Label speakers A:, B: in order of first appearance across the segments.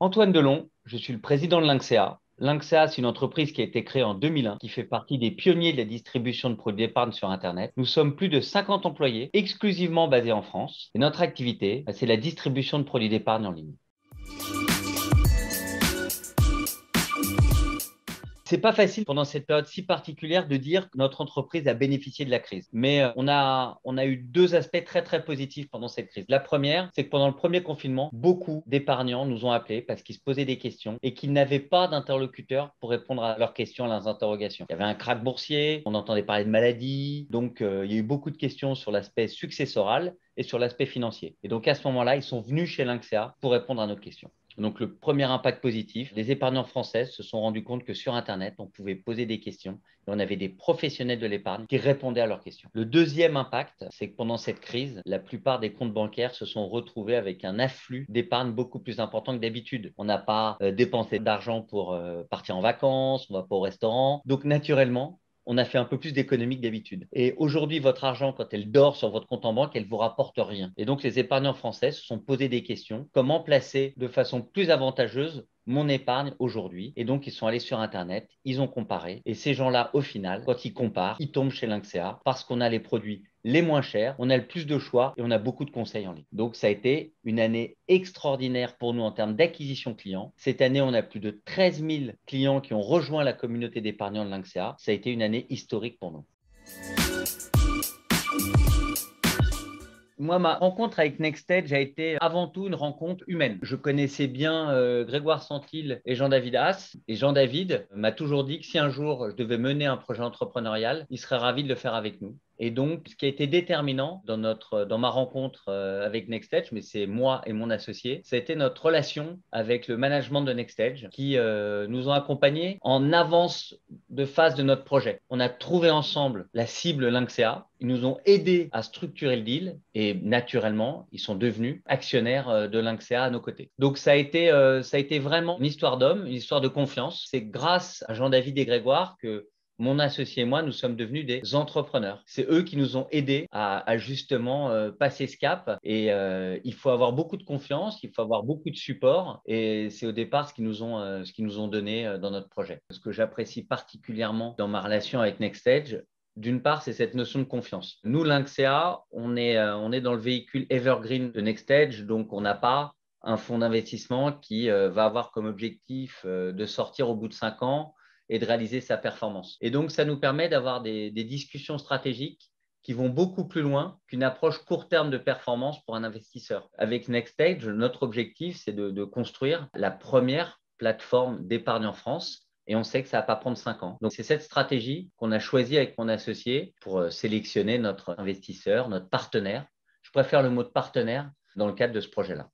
A: Antoine Delon, je suis le président de Lynxea. Lynxea, c'est une entreprise qui a été créée en 2001, qui fait partie des pionniers de la distribution de produits d'épargne sur Internet. Nous sommes plus de 50 employés, exclusivement basés en France. Et notre activité, c'est la distribution de produits d'épargne en ligne. C'est pas facile pendant cette période si particulière de dire que notre entreprise a bénéficié de la crise. Mais on a eu deux aspects très, très positifs pendant cette crise. La première, c'est que pendant le premier confinement, beaucoup d'épargnants nous ont appelés parce qu'ils se posaient des questions et qu'ils n'avaient pas d'interlocuteur pour répondre à leurs questions, à leurs interrogations. Il y avait un krach boursier, on entendait parler de maladies, donc il y a eu beaucoup de questions sur l'aspect successoral et sur l'aspect financier. Et donc à ce moment-là, ils sont venus chez Lynxea pour répondre à nos questions. Donc, le premier impact positif, les épargnants français se sont rendus compte que sur Internet, on pouvait poser des questions et on avait des professionnels de l'épargne qui répondaient à leurs questions. Le deuxième impact, c'est que pendant cette crise, la plupart des comptes bancaires se sont retrouvés avec un afflux d'épargne beaucoup plus important que d'habitude. On n'a pas dépensé d'argent pour partir en vacances, on ne va pas au restaurant. Donc, naturellement, on a fait un peu plus d'économie que d'habitude. Et aujourd'hui, votre argent, quand elle dort sur votre compte en banque, elle ne vous rapporte rien. Et donc, les épargnants français se sont posé des questions. Comment placer de façon plus avantageuse mon épargne aujourd'hui? Et donc, ils sont allés sur Internet, ils ont comparé. Et ces gens-là, au final, quand ils comparent, ils tombent chez Lynxea parce qu'on a les produits les moins chers, on a le plus de choix et on a beaucoup de conseils en ligne. Donc, ça a été une année extraordinaire pour nous en termes d'acquisition clients. Cette année, on a plus de 13 000 clients qui ont rejoint la communauté d'épargnants de Lynxea. Ça a été une année historique pour nous. Moi, ma rencontre avec Nextage a été avant tout une rencontre humaine. Je connaissais bien Grégoire Santil et Jean-David Haas. Et Jean-David m'a toujours dit que si un jour je devais mener un projet entrepreneurial, il serait ravi de le faire avec nous. Et donc, ce qui a été déterminant dans ma rencontre avec Nextage, mais c'est moi et mon associé, ça a été notre relation avec le management de Nextage qui nous ont accompagnés en avance de phase de notre projet. On a trouvé ensemble la cible Lynxea. Ils nous ont aidés à structurer le deal et naturellement, ils sont devenus actionnaires de Lynxea à nos côtés. Donc, ça a été vraiment une histoire d'homme, une histoire de confiance. C'est grâce à Jean-David et Grégoire que mon associé et moi, nous sommes devenus des entrepreneurs. C'est eux qui nous ont aidés à justement passer ce cap. Et il faut avoir beaucoup de confiance, il faut avoir beaucoup de support. Et c'est au départ ce qu'ils nous ont donné dans notre projet. Ce que j'apprécie particulièrement dans ma relation avec Nextage, d'une part, c'est cette notion de confiance. Nous, Lynxea, on est dans le véhicule Evergreen de Nextage, donc on n'a pas un fonds d'investissement qui va avoir comme objectif de sortir au bout de 5 ans et de réaliser sa performance. Et donc, ça nous permet d'avoir des discussions stratégiques qui vont beaucoup plus loin qu'une approche court terme de performance pour un investisseur. Avec Nextage, notre objectif, c'est de construire la première plateforme d'épargne en France. Et on sait que ça ne va pas prendre 5 ans. Donc, c'est cette stratégie qu'on a choisie avec mon associé pour sélectionner notre investisseur, notre partenaire. Je préfère le mot de partenaire dans le cadre de ce projet-là.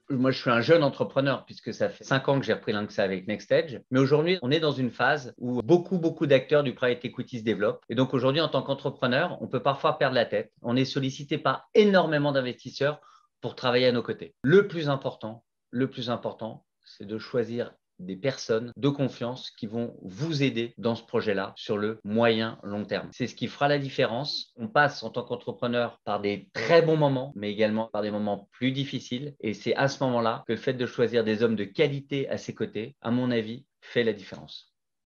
A: Moi, je suis un jeune entrepreneur puisque ça fait 5 ans que j'ai repris Lynxea avec Nextage. Mais aujourd'hui, on est dans une phase où beaucoup d'acteurs du private equity se développent. Et donc aujourd'hui, en tant qu'entrepreneur, on peut parfois perdre la tête. On est sollicité par énormément d'investisseurs pour travailler à nos côtés. Le plus important, c'est de choisir des personnes de confiance qui vont vous aider dans ce projet-là sur le moyen long terme. C'est ce qui fera la différence. On passe en tant qu'entrepreneur par des très bons moments, mais également par des moments plus difficiles. Et c'est à ce moment-là que le fait de choisir des hommes de qualité à ses côtés, à mon avis, fait la différence.